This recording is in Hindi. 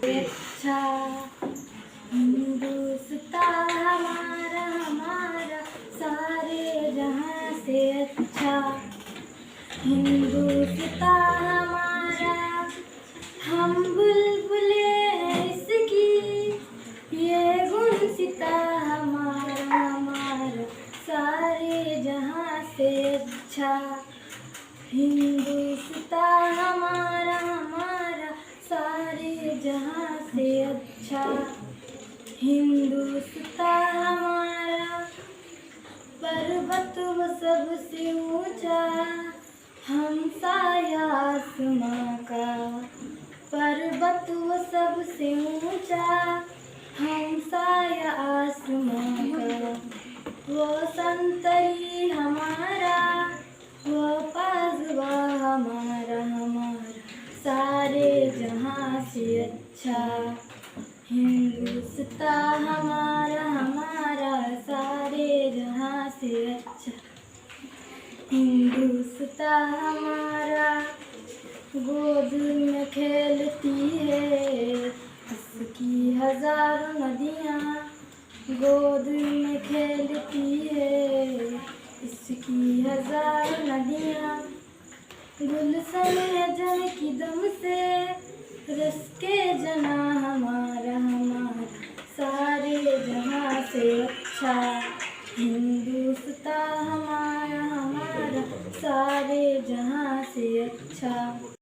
से अच्छा। हिंदुस्तान हमारा हमारा सारे जहाँ से अच्छा। हिंदुस्तान हमारा हम बुलबुलें हैं इसकी, ये गुलसिता हमारा हमारा सारे जहाँ से अच्छा। हिंदुस्तान हमारा हमारा सारे जहाँ से अच्छा। हिंदुस्तान हमारा पर्वत वो सबसे ऊंचा, हमसाया आसमां का। पर्वत वो सबसे ऊंचा, हमसाया आसमां का। वो संतरी हमारा, वो पाज़बा हमारा हमारा सारे जहाँ से अच्छा। हिंदुस्तान हमारा हमारा सारे जहाँ से अच्छा। हिंदुस्तान हमारा गोद में खेलती है उसकी हजारों नदियाँ, गोद में खेलती है इसकी हजारों नदियाँ। गुलशन है जन की दम से रस के जना हमारा।